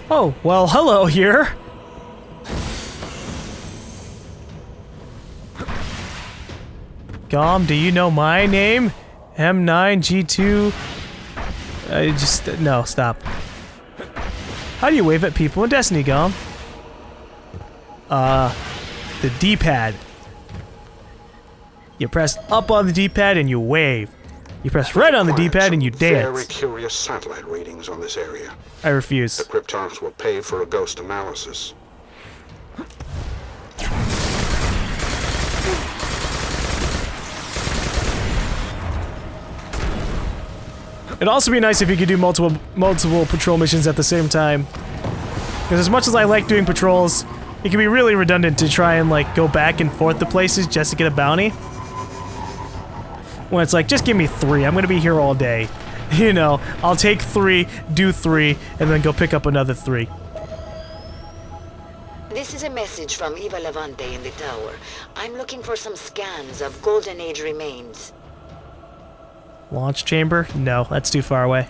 Oh, well, hello here. GaLm, do you know my name? M9G2... no, stop. How do you wave at people in Destiny, GaLm? The D-pad. You press up on the D-pad and you wave. You press right on the D-pad and you dance. Very curious satellite readings on this area. I refuse. The Kryptons will pay for a ghost analysis. It'd also be nice if you could do multiple patrol missions at the same time. Because as much as I like doing patrols, it can be really redundant to try and like go back and forth to places just to get a bounty. When it's like, just give me 3, I'm gonna be here all day. You know, I'll take 3, do 3, and then go pick up another 3. This is a message from Eva Levante in the tower. I'm looking for some scans of Golden Age remains. Launch chamber? No, that's too far away.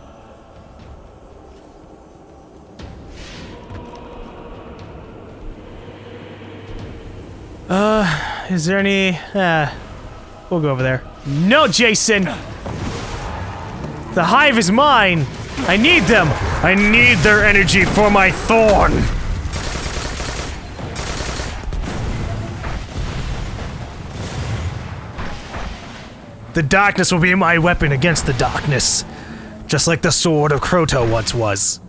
Is there any... we'll go over there. No, Jason! The hive is mine! I need them! I need their energy for my thorn! The darkness will be my weapon against the darkness. Just like the sword of Crota once was.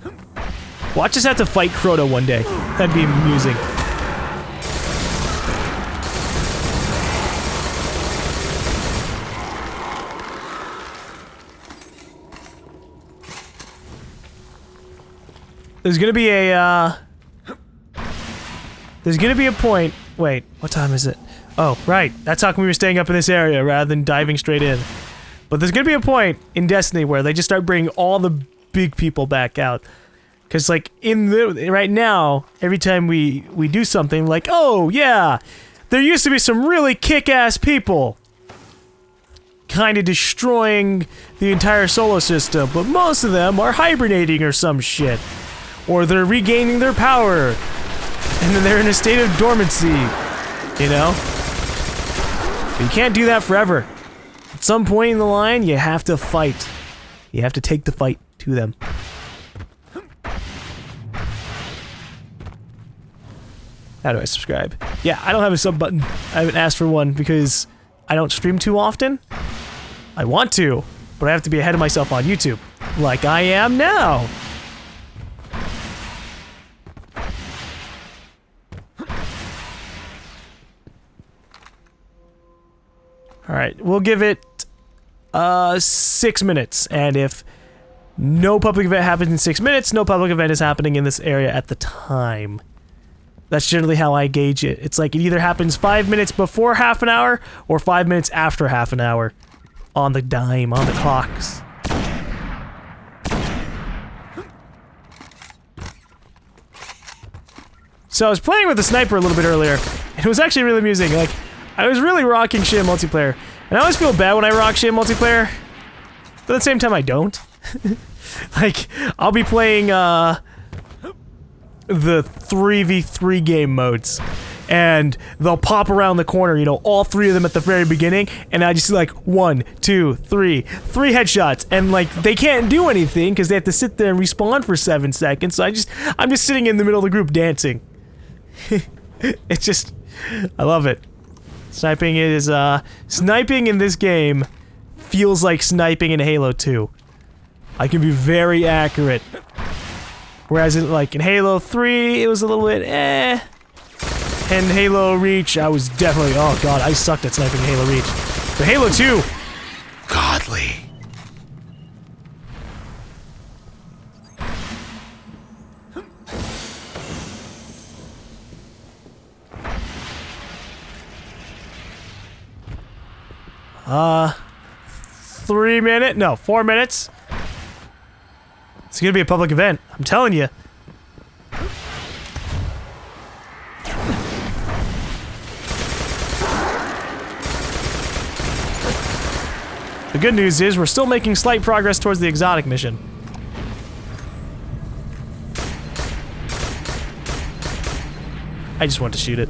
Watch us have to fight Crota one day. That'd be amusing. There's gonna be a, there's gonna be a point... Wait, what time is it? Oh, right. That's how come we were staying up in this area rather than diving straight in. But there's gonna be a point in Destiny where they just start bringing all the big people back out. Because, like, right now, every time we do something, like, oh, yeah, there used to be some really kick-ass people kind of destroying the entire solar system, but most of them are hibernating or some shit. Or they're regaining their power, and then they're in a state of dormancy, you know? But you can't do that forever. At some point in the line, you have to fight. You have to take the fight to them. How do I subscribe? Yeah, I don't have a sub button. I haven't asked for one because I don't stream too often. I want to, but I have to be ahead of myself on YouTube, like I am now. Alright, we'll give it 6 minutes, and if no public event happens in 6 minutes, no public event is happening in this area at the time. That's generally how I gauge it. It's like it either happens 5 minutes before half an hour, or 5 minutes after half an hour. On the dime, on the clocks. So I was playing with the sniper a little bit earlier, and it was actually really amusing. Like, I was really rocking shit in multiplayer. And I always feel bad when I rock shit in multiplayer, but at the same time I don't. Like, I'll be playing the 3v3 game modes, and they'll pop around the corner, you know, all 3 of them at the very beginning, and I just like 1, 2, 3 headshots, and like they can't do anything because they have to sit there and respawn for 7 seconds. So I'm just sitting in the middle of the group dancing. It's just, I love it. Sniping is, sniping in this game feels like sniping in Halo 2. I can be very accurate. Whereas in Halo 3, it was a little bit eh. And Halo Reach, I was definitely, oh god, I sucked at sniping in Halo Reach. But Halo 2, godly. No, 4 minutes. It's gonna be a public event, I'm telling you. The good news is we're still making slight progress towards the exotic mission. I just want to shoot it.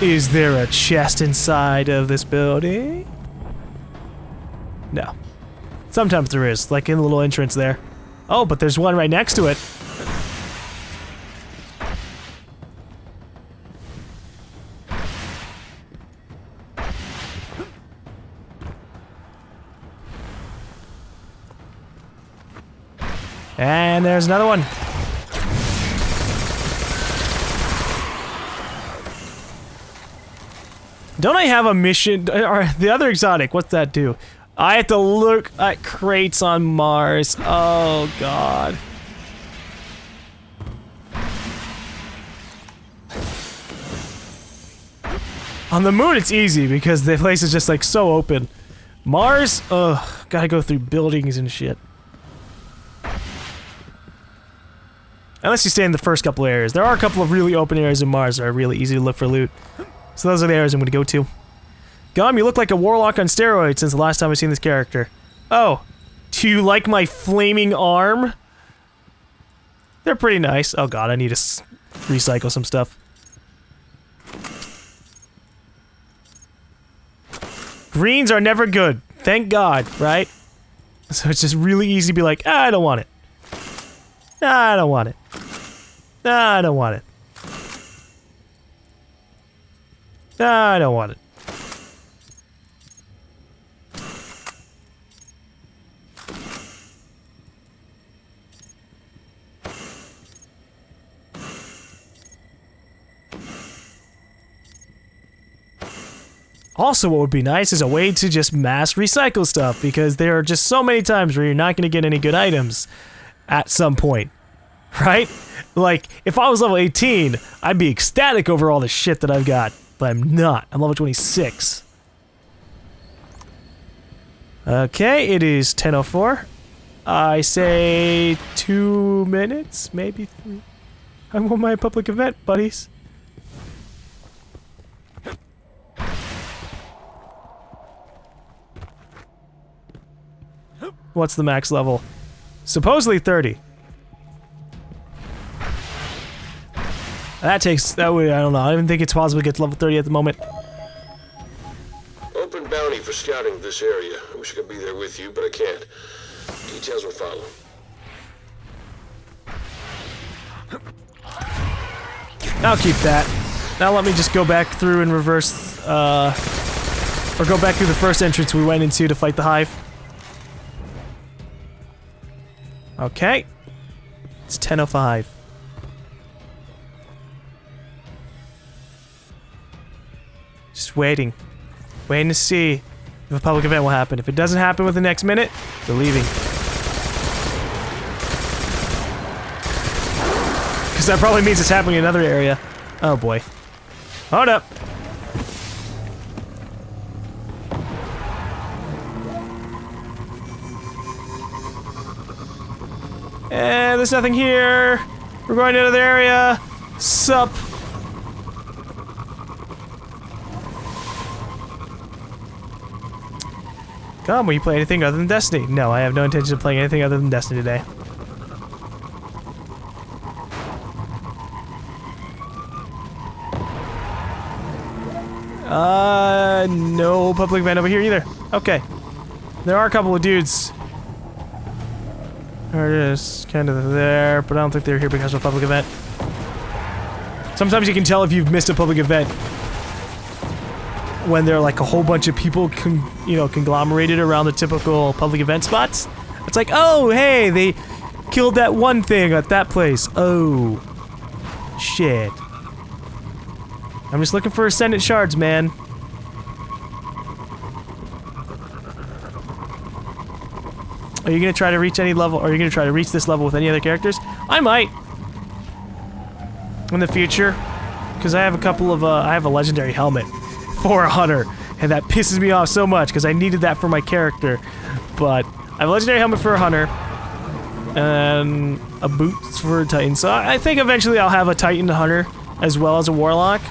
Is there a chest inside of this building? No. Sometimes there is, like in the little entrance there. Oh, but there's one right next to it. And there's another one. Don't I have a mission? Or the other exotic, what's that do? I have to look at crates on Mars. Oh, God. On the moon, it's easy because the place is just like so open. Mars, ugh, gotta go through buildings and shit. Unless you stay in the first couple areas. There are a couple of really open areas in Mars that are really easy to look for loot. So those are the areas I'm gonna go to. GaLm, you look like a warlock on steroids since the last time I've seen this character. Oh, do you like my flaming arm? They're pretty nice. Oh god, I need to recycle some stuff. Greens are never good. Thank god, right? So it's just really easy to be like, I don't want it. I don't want it. I don't want it. I don't want it. Also, what would be nice is a way to just mass recycle stuff, because there are just so many times where you're not going to get any good items at some point, right? Like, if I was level 18, I'd be ecstatic over all the shit that I've got, but I'm not. I'm level 26. Okay, it is 10:04. I say 2 minutes, maybe 3. I'm on my public event, buddies. What's the max level? Supposedly 30. That way, I don't know. I don't even think it's possible to get to level 30 at the moment. Open bounty for scouting this area. I wish I could be there with you, but I can't. Details will follow. I'll keep that. Now let me just go back through and reverse, or go back through the first entrance we went into to fight the Hive. Okay. It's 10:05. Just waiting. Waiting to see if a public event will happen. If it doesn't happen within the next minute, we're leaving. Because that probably means it's happening in another area. Oh boy. Hold up. And there's nothing here. We're going to another area. Sup. GaLm, will you play anything other than Destiny? No, I have no intention of playing anything other than Destiny today. No public event over here either. Okay. There are a couple of dudes. There it is, kind of there, but I don't think they're here because of a public event. Sometimes you can tell if you've missed a public event when there are like a whole bunch of people, conglomerated around the typical public event spots. It's like, oh, hey, they killed that one thing at that place. Oh, shit. I'm just looking for Ascendant shards, man. Are you gonna try to reach any level, or are you gonna try to reach this level with any other characters? I might. In the future. Because I have a couple of, I have a legendary helmet for a hunter. And that pisses me off so much, because I needed that for my character. But I have a legendary helmet for a hunter. And a boot for a Titan. So I think eventually I'll have a Titan hunter as well as a Warlock.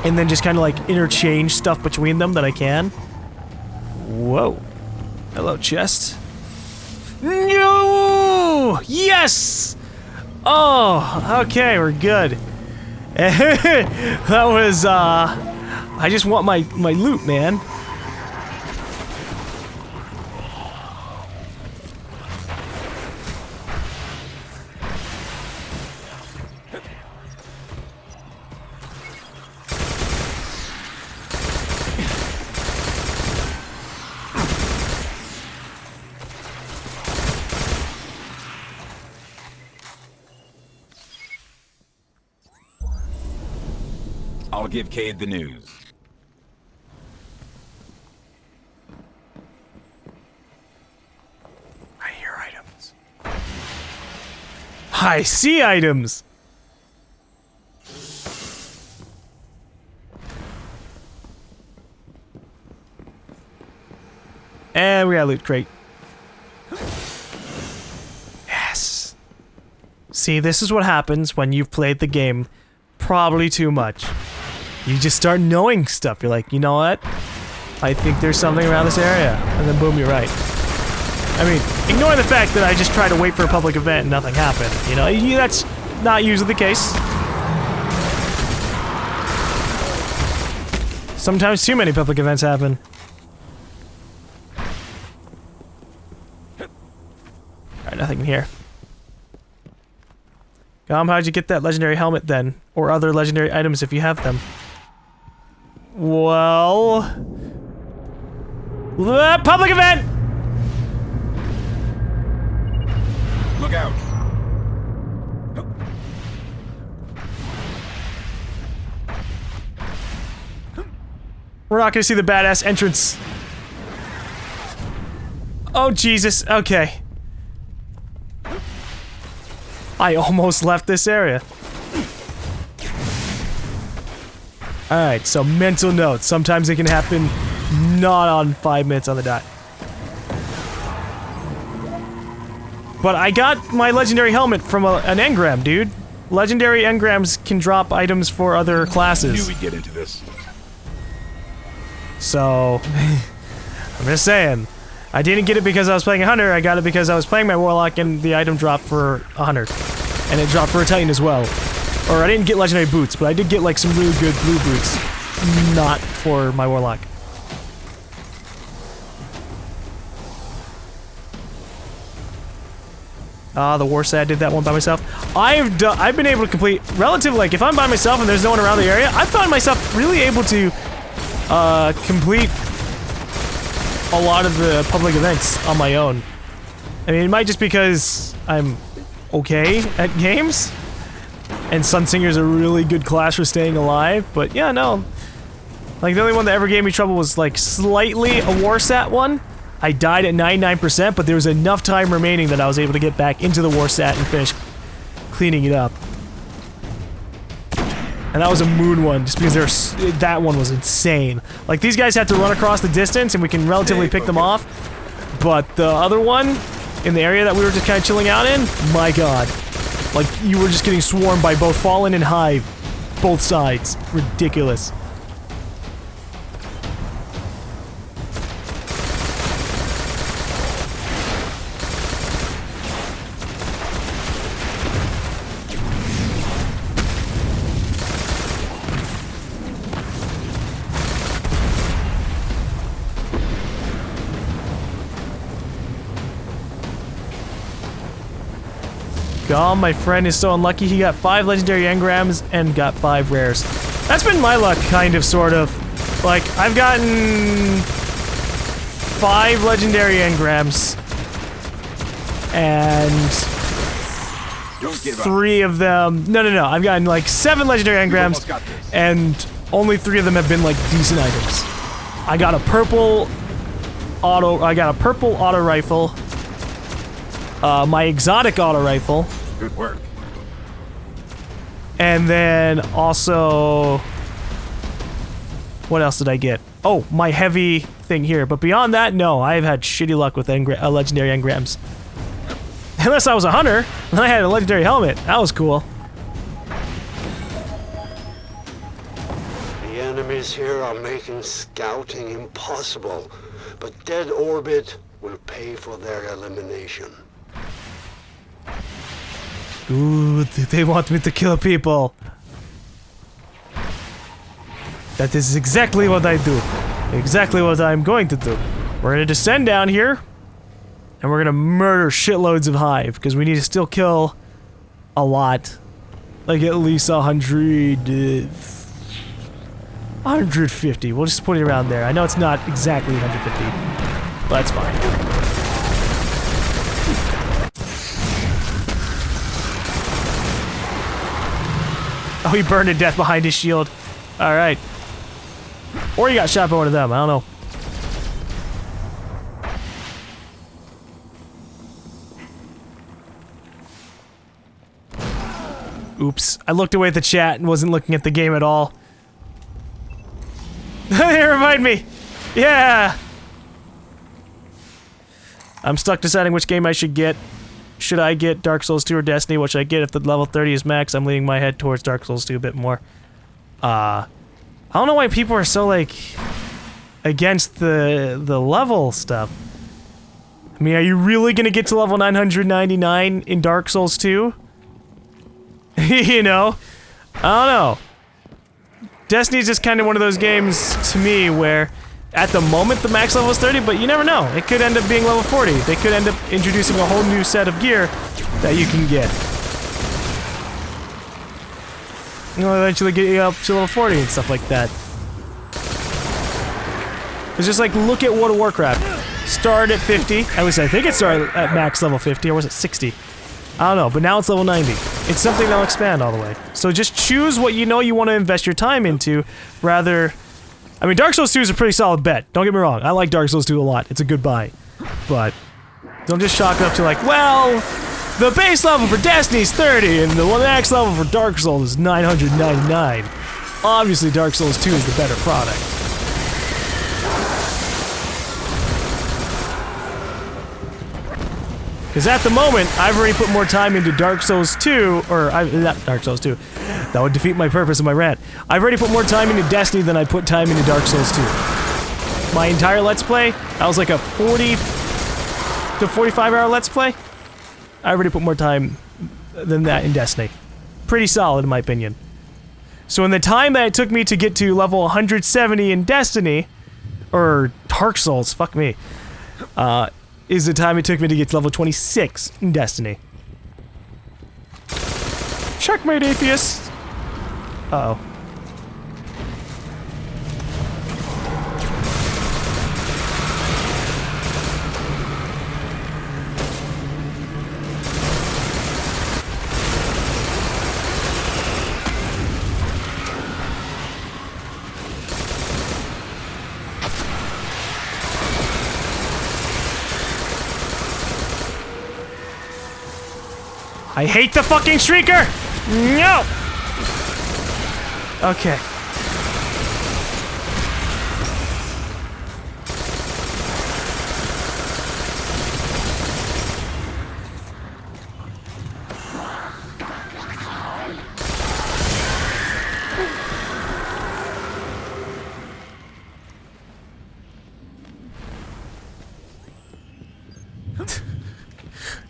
And then just kind of like interchange stuff between them that I can. Whoa. Hello, chest. No! Yes! Oh, okay, we're good. That was, I just want my loot, man. I'll give Cade the news. I hear items. I see items! And we got a loot crate. Yes. See, this is what happens when you've played the game probably too much. You just start knowing stuff. You're like, you know what? I think there's something around this area. And then boom, you're right. I mean, ignore the fact that I just tried to wait for a public event and nothing happened. You know, that's not usually the case. Sometimes too many public events happen. Alright, nothing in here. GaLm, how'd you get that legendary helmet then? Or other legendary items if you have them? Well... public event! Look out! We're not gonna see the badass entrance. Oh, Jesus. Okay. I almost left this area. Alright, so mental note. Sometimes it can happen not on 5 minutes on the dot. But I got my legendary helmet from an engram, dude. Legendary engrams can drop items for other classes. I knew we'd get into this. So, I'm just saying. I didn't get it because I was playing a hunter, I got it because I was playing my warlock and the item dropped for a hunter. And it dropped for a titan as well. Or I didn't get legendary boots, but I did get like some really good blue boots. Not for my warlock. The war set, I did that one by myself. I've been able to complete relatively, like if I'm by myself and there's no one around the area, I found myself really able to complete a lot of the public events on my own. I mean, it might just because I'm okay at games, and Sunsinger's a really good class for staying alive, but yeah, no. Like, the only one that ever gave me trouble was, like, slightly a Warsat one. I died at 99%, but there was enough time remaining that I was able to get back into the Warsat and finish cleaning it up. And that was a moon one, just because that one was insane. Like, these guys had to run across the distance, and we can relatively pick them off. But the other one, in the area that we were just kind of chilling out in, my god. Like, you were just getting swarmed by both Fallen and Hive. Both sides. Ridiculous. GaLm, my friend, is so unlucky. He got 5 legendary engrams and got 5 rares. That's been my luck, kind of, sort of. Like, I've gotten 5 legendary engrams, and 3 of them... No. I've gotten, like, 7 legendary engrams, and only 3 of them have been, like, decent items. I got a purple auto rifle. My exotic auto rifle. Good work. And then also... What else did I get? Oh, my heavy thing here. But beyond that, no. I've had shitty luck with legendary engrams. Unless I was a hunter, and I had a legendary helmet. That was cool. The enemies here are making scouting impossible, but Dead Orbit will pay for their elimination. Good, they want me to kill people. That is exactly what I do. Exactly what I'm going to do. We're gonna descend down here, and we're gonna murder shitloads of hive, because we need to still kill a lot. Like at least 150. We'll just put it around there. I know it's not exactly 150, but that's fine. Oh, he burned to death behind his shield. Alright. Or he got shot by one of them, I don't know. Oops. I looked away at the chat and wasn't looking at the game at all. They remind me! Yeah! I'm stuck deciding which game I should get. Should I get Dark Souls 2 or Destiny? What should I get if the level 30 is max? I'm leaning my head towards Dark Souls 2 a bit more. I don't know why people are so, like, against the level stuff. I mean, are you really gonna get to level 999 in Dark Souls 2? You know? I don't know. Destiny's just kind of one of those games, to me, where at the moment the max level is 30, but you never know. It could end up being level 40. They could end up introducing a whole new set of gear that you can get. You'll eventually get you up to level 40 and stuff like that. It's just like, look at World of Warcraft. Started at 50. At least I think it started at max level 50, or was it 60? I don't know, but now it's level 90. It's something that'll expand all the way. So just choose what you know you want to invest your time into, rather... I mean, Dark Souls 2 is a pretty solid bet. Don't get me wrong, I like Dark Souls 2 a lot. It's a good buy. But don't just chalk it up to like, well, the base level for Destiny is 30, and the max level for Dark Souls is 999. Obviously, Dark Souls 2 is the better product. Because at the moment, I've already put more time into Dark Souls 2, or, not Dark Souls 2. That would defeat my purpose of my rant. I've already put more time into Destiny than I put time into Dark Souls 2. My entire Let's Play, that was like a 40 to 45 hour Let's Play. I already put more time than that in Destiny. Pretty solid, in my opinion. So in the time that it took me to get to level 170 in Destiny, or Dark Souls, fuck me, is the time it took me to get to level 26 in Destiny. Checkmate, atheist! Uh-oh. I hate the fucking Shrieker! No! Okay.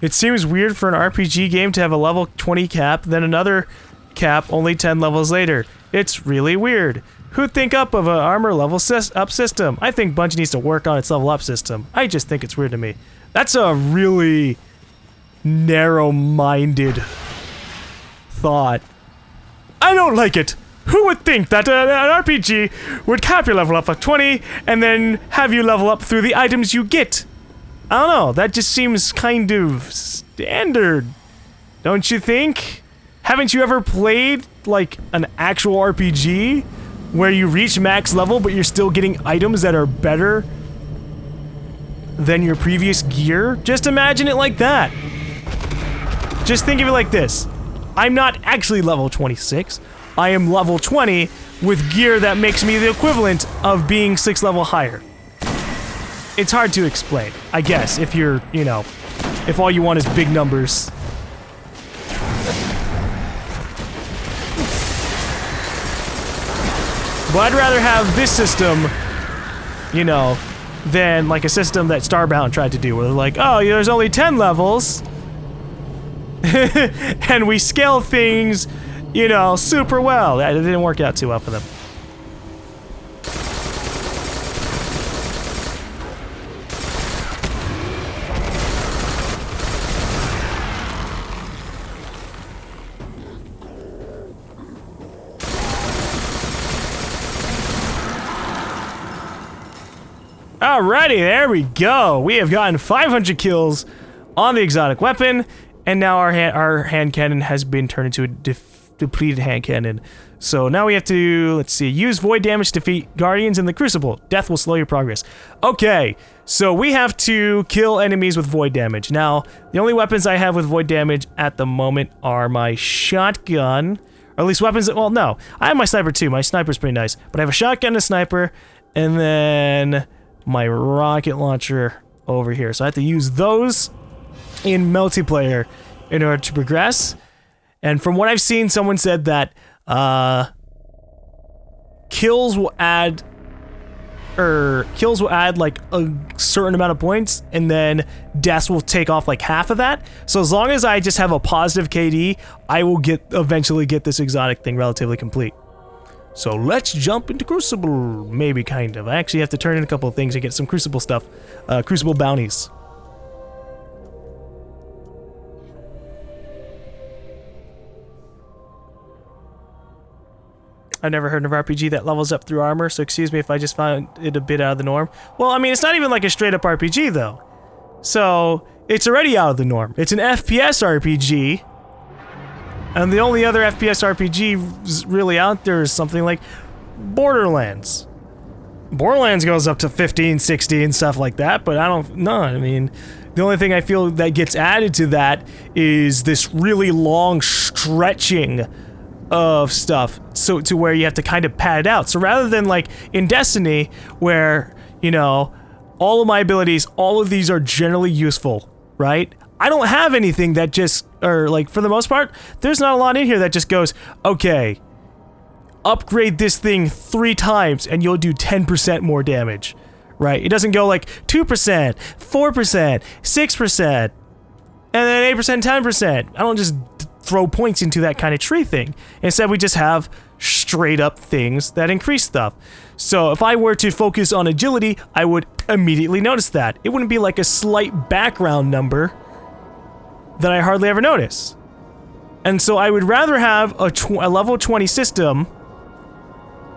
It seems weird for an RPG game to have a level 20 cap, then another cap only 10 levels later. It's really weird. Who'd think up of an armor level up system? I think Bungie needs to work on its level up system. I just think it's weird to me. That's a really narrow-minded thought. I don't like it. Who would think that an RPG would cap your level up to 20 and then have you level up through the items you get? I don't know, that just seems kind of standard, don't you think? Haven't you ever played, like, an actual RPG where you reach max level but you're still getting items that are better than your previous gear? Just imagine it like that. Just think of it like this. I'm not actually level 26, I am level 20 with gear that makes me the equivalent of being 6 level higher. It's hard to explain, I guess, if you're, you know, if all you want is big numbers. But I'd rather have this system, you know, than like a system that Starbound tried to do, where they're like, oh, there's only 10 levels. and we scale things, you know, super well. That didn't work out too well for them. Alrighty, there we go. We have gotten 500 kills on the exotic weapon, and now our hand cannon has been turned into a depleted hand cannon. So now we have to, let's see, use void damage to defeat guardians in the crucible. Death will slow your progress. Okay, so we have to kill enemies with void damage. Now, the only weapons I have with void damage at the moment are my shotgun, or at least weapons that, well, no. I have my sniper too. My sniper's pretty nice. But I have a shotgun, a sniper, and then my rocket launcher over here. So I have to use those in multiplayer in order to progress. And from what I've seen, someone said that kills will add like a certain amount of points, and then deaths will take off like half of that. So as long as I just have a positive KD, I will eventually get this exotic thing relatively complete. So let's jump into Crucible, maybe kind of. I actually have to turn in a couple of things to get some Crucible stuff, Crucible bounties. I've never heard of an RPG that levels up through armor, so excuse me if I just found it a bit out of the norm. Well, I mean, it's not even like a straight up RPG though. So, it's already out of the norm. It's an FPS RPG. And the only other FPS RPG really out there is something like Borderlands. Borderlands goes up to 15, 16, stuff like that, but I mean, the only thing I feel that gets added to that is this really long stretching of stuff, so to where you have to kind of pad it out. So rather than like in Destiny, where, you know, all of my abilities, all of these are generally useful, right? I don't have anything that just, or like for the most part, there's not a lot in here that just goes, okay, upgrade this thing 3 times and you'll do 10% more damage, right? It doesn't go like 2%, 4%, 6%, and then 8%, 10%. I don't just throw points into that kind of tree thing. Instead, we just have straight up things that increase stuff. So if I were to focus on agility, I would immediately notice that. It wouldn't be like a slight background number that I hardly ever notice. And so I would rather have a level 20 system,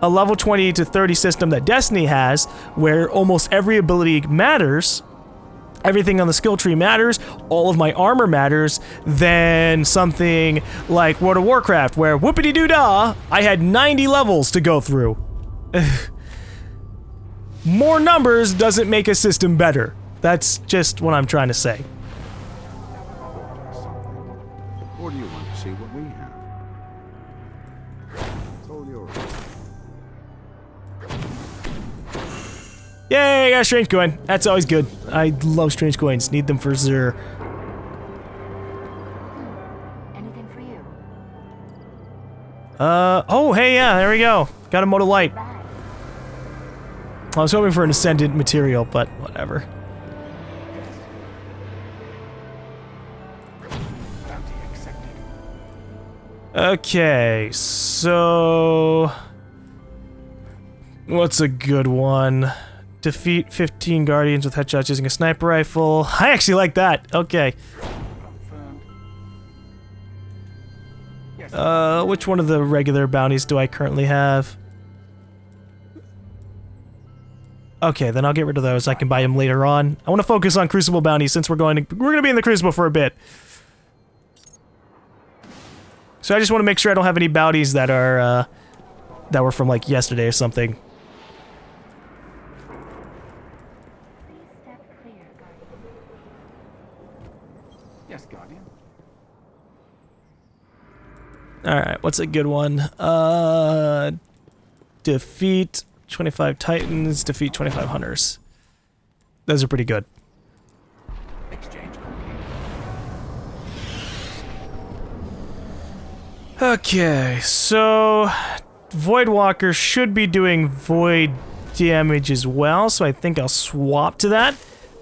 a level 20 to 30 system that Destiny has, where almost every ability matters, everything on the skill tree matters, all of my armor matters, than something like World of Warcraft, where whoopity-doo-dah, I had 90 levels to go through. More numbers doesn't make a system better. That's just what I'm trying to say. Or do you want to see what we have? It's all yours. Yay, I got a strange coin. That's always good. I love strange coins. Need them for Zur. Anything for you? Oh, hey, yeah, there we go. Got a mode of light. I was hoping for an ascendant material, but whatever. Okay, so what's a good one? Defeat 15 guardians with headshots using a sniper rifle. I actually like that. Okay. Which one of the regular bounties do I currently have? Okay, then I'll get rid of those. I can buy them later on. I want to focus on Crucible bounties since we're going to be in the Crucible for a bit. So I just want to make sure I don't have any bounties that are that were from like yesterday or something. Yes, Guardian. Alright, what's a good one? Defeat 25 Titans, defeat 25 Hunters. Those are pretty good. Exchange. Okay, so Voidwalker should be doing void damage as well, so I think I'll swap to that,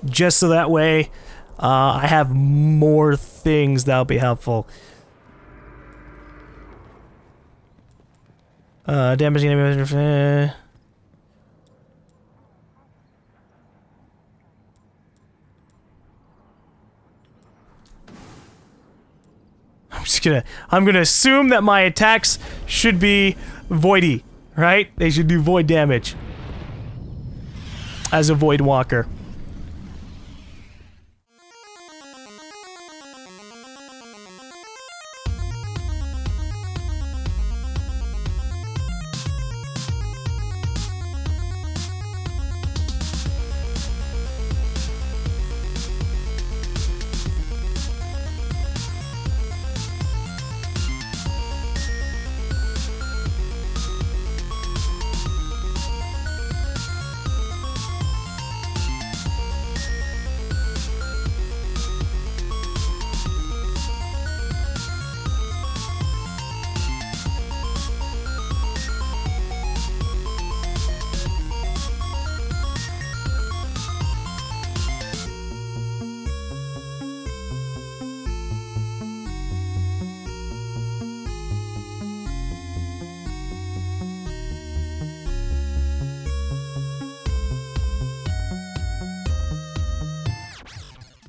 just so that way I have more things that'll be helpful. Damaging enemies. I'm gonna assume that my attacks should be voidy, right? They should do void damage as a void walker.